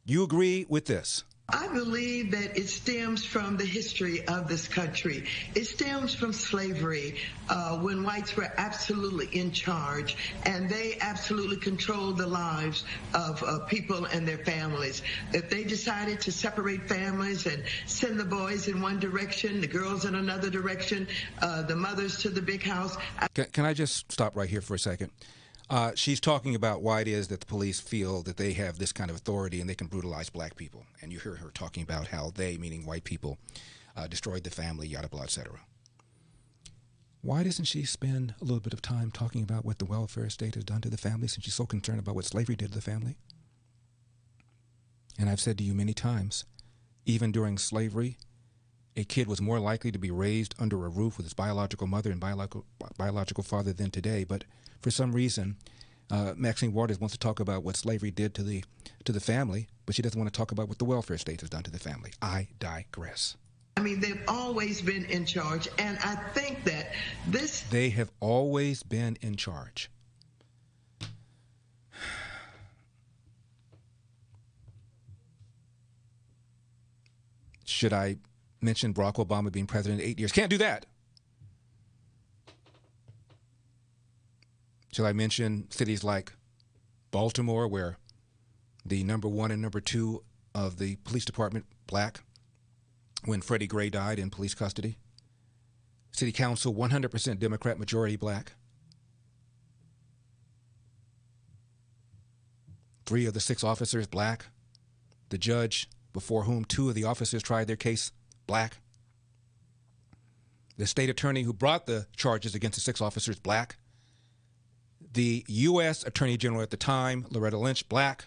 You agree with this? I believe that it stems from the history of this country. It stems from slavery, when whites were absolutely in charge, and they absolutely controlled the lives of people and their families. If they decided to separate families and send the boys in one direction, the girls in another direction, the mothers to the big house. Can I just stop right here for a second? She's talking about why it is that the police feel that they have this kind of authority and they can brutalize black people. And you hear her talking about how they, meaning white people, destroyed the family, yada, blah, etc. Why doesn't she spend a little bit of time talking about what the welfare state has done to the family, since she's so concerned about what slavery did to the family? And I've said to you many times, even during slavery, a kid was more likely to be raised under a roof with his biological mother and biological father than today. But for some reason, Maxine Waters wants to talk about what slavery did to the family, but she doesn't want to talk about what the welfare state has done to the family. I digress. I mean, they've always been in charge, and I think that this... They have always been in charge. Should I mention Barack Obama being president 8 years? Can't do that. Shall I mention cities like Baltimore, where the number 1 and number 2 of the police department, black, when Freddie Gray died in police custody? City council, 100% Democrat, majority black. 3 of the 6 officers, black. The judge, before whom 2 of the officers tried their case, black. The state attorney who brought the charges against the 6 officers, black. The U.S. Attorney General at the time, Loretta Lynch, black.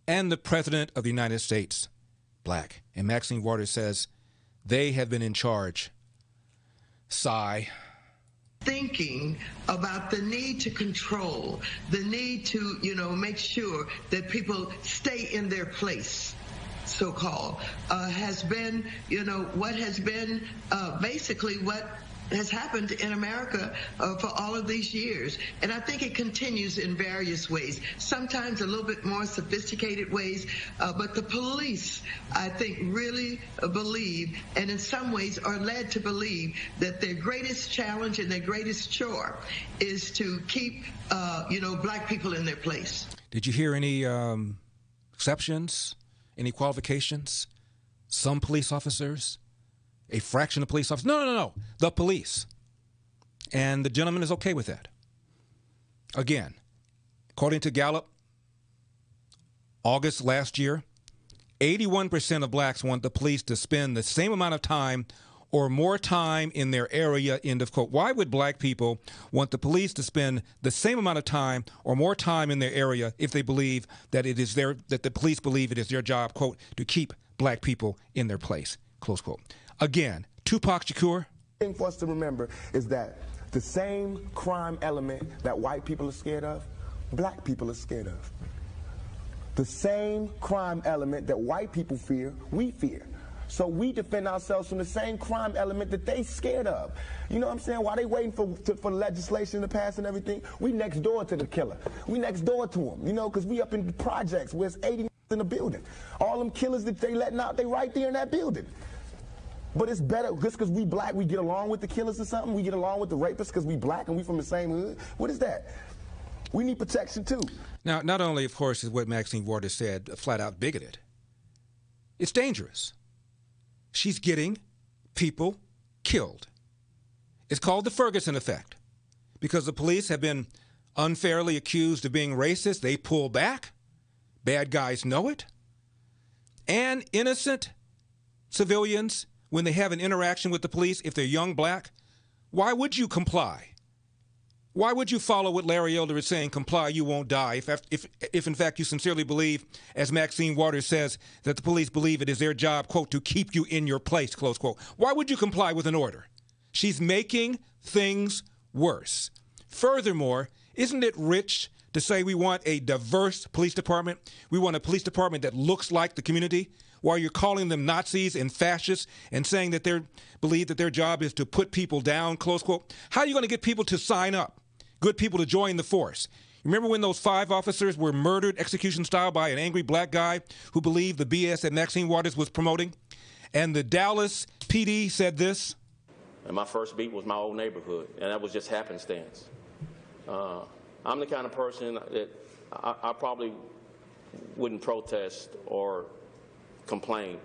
And the President of the United States, black. And Maxine Waters says they have been in charge. Sigh. Thinking about the need to control, the need to, make sure that people stay in their place, so-called, has been, what has been basically what has happened in America for all of these years. And I think it continues in various ways, sometimes a little bit more sophisticated ways, but the police, I think, really believe, and in some ways are led to believe, that their greatest challenge and their greatest chore is to keep, black people in their place. Did you hear any exceptions, any qualifications? Some police officers? A fraction of police officers? No. The police. And the gentleman is okay with that. Again, according to Gallup, August last year, 81% of blacks want the police to spend the same amount of time or more time in their area, end of quote. Why would black people want the police to spend the same amount of time or more time in their area if they believe that that the police believe it is their job, quote, to keep black people in their place, close quote. Again, Tupac Shakur. The thing for us to remember is that the same crime element that white people are scared of, black people are scared of. The same crime element that white people fear, we fear. So we defend ourselves from the same crime element that they scared of. You know what I'm saying? While they waiting for legislation to pass and everything, we next door to the killer. We next door to him, because we up in the projects where it's 80 in the building. All them killers that they letting out, they right there in that building. But it's better, just because we black, we get along with the killers or something? We get along with the rapists because we black and we from the same hood? What is that? We need protection, too. Now, not only, of course, is what Maxine Waters said flat out bigoted, it's dangerous. She's getting people killed. It's called the Ferguson effect. Because the police have been unfairly accused of being racist, they pull back. Bad guys know it. And innocent civilians, when they have an interaction with the police, if they're young black, why would you comply? Why would you follow what Larry Elder is saying, comply, you won't die, if in fact you sincerely believe, as Maxine Waters says, that the police believe it is their job, quote, to keep you in your place, close quote. Why would you comply with an order? She's making things worse. Furthermore, isn't it rich to say we want a diverse police department? We want a police department that looks like the community, while you're calling them Nazis and fascists and saying that they believe that their job is to put people down, close quote. How are you going to get people to sign up, good people to join the force? Remember when those 5 officers were murdered execution style by an angry black guy who believed the BS that Maxine Waters was promoting? And the Dallas PD said this. And my first beat was my old neighborhood, and that was just happenstance. I'm the kind of person that I probably wouldn't protest or complain.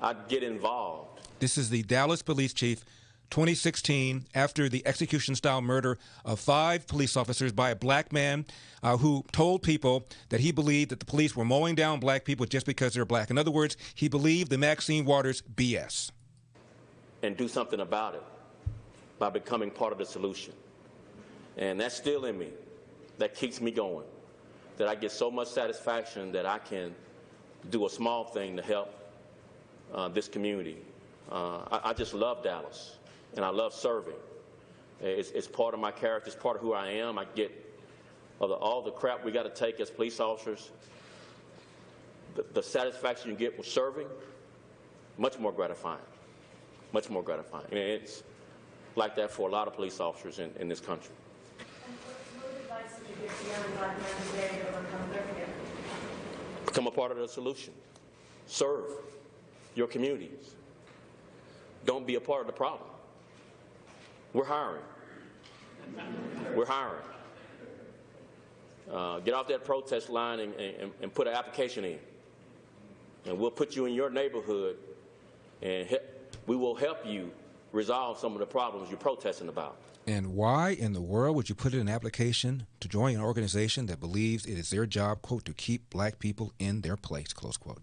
I'd get involved. This is the Dallas police chief, 2016, after the execution-style murder of 5 police officers by a black man who told people that he believed that the police were mowing down black people just because they're black. In other words, he believed the Maxine Waters BS. And do something about it by becoming part of the solution. And that's still in me. That keeps me going. That I get so much satisfaction that I can do a small thing to help this community. I just love Dallas, and I love serving. It's part of my character. It's part of who I am. I get all the crap we got to take as police officers. The satisfaction you get with serving, much more gratifying. Much more gratifying. And it's like that for a lot of police officers in this country. What advice would you give to young black men today to overcome their fear? Become a part of the solution. Serve your communities. Don't be a part of the problem. We're hiring. We're hiring. Get off that protest line and put an application in. And we'll put you in your neighborhood, and we will help you resolve some of the problems you're protesting about. And why in the world would you put in an application to join an organization that believes it is their job, quote, to keep black people in their place, close quote?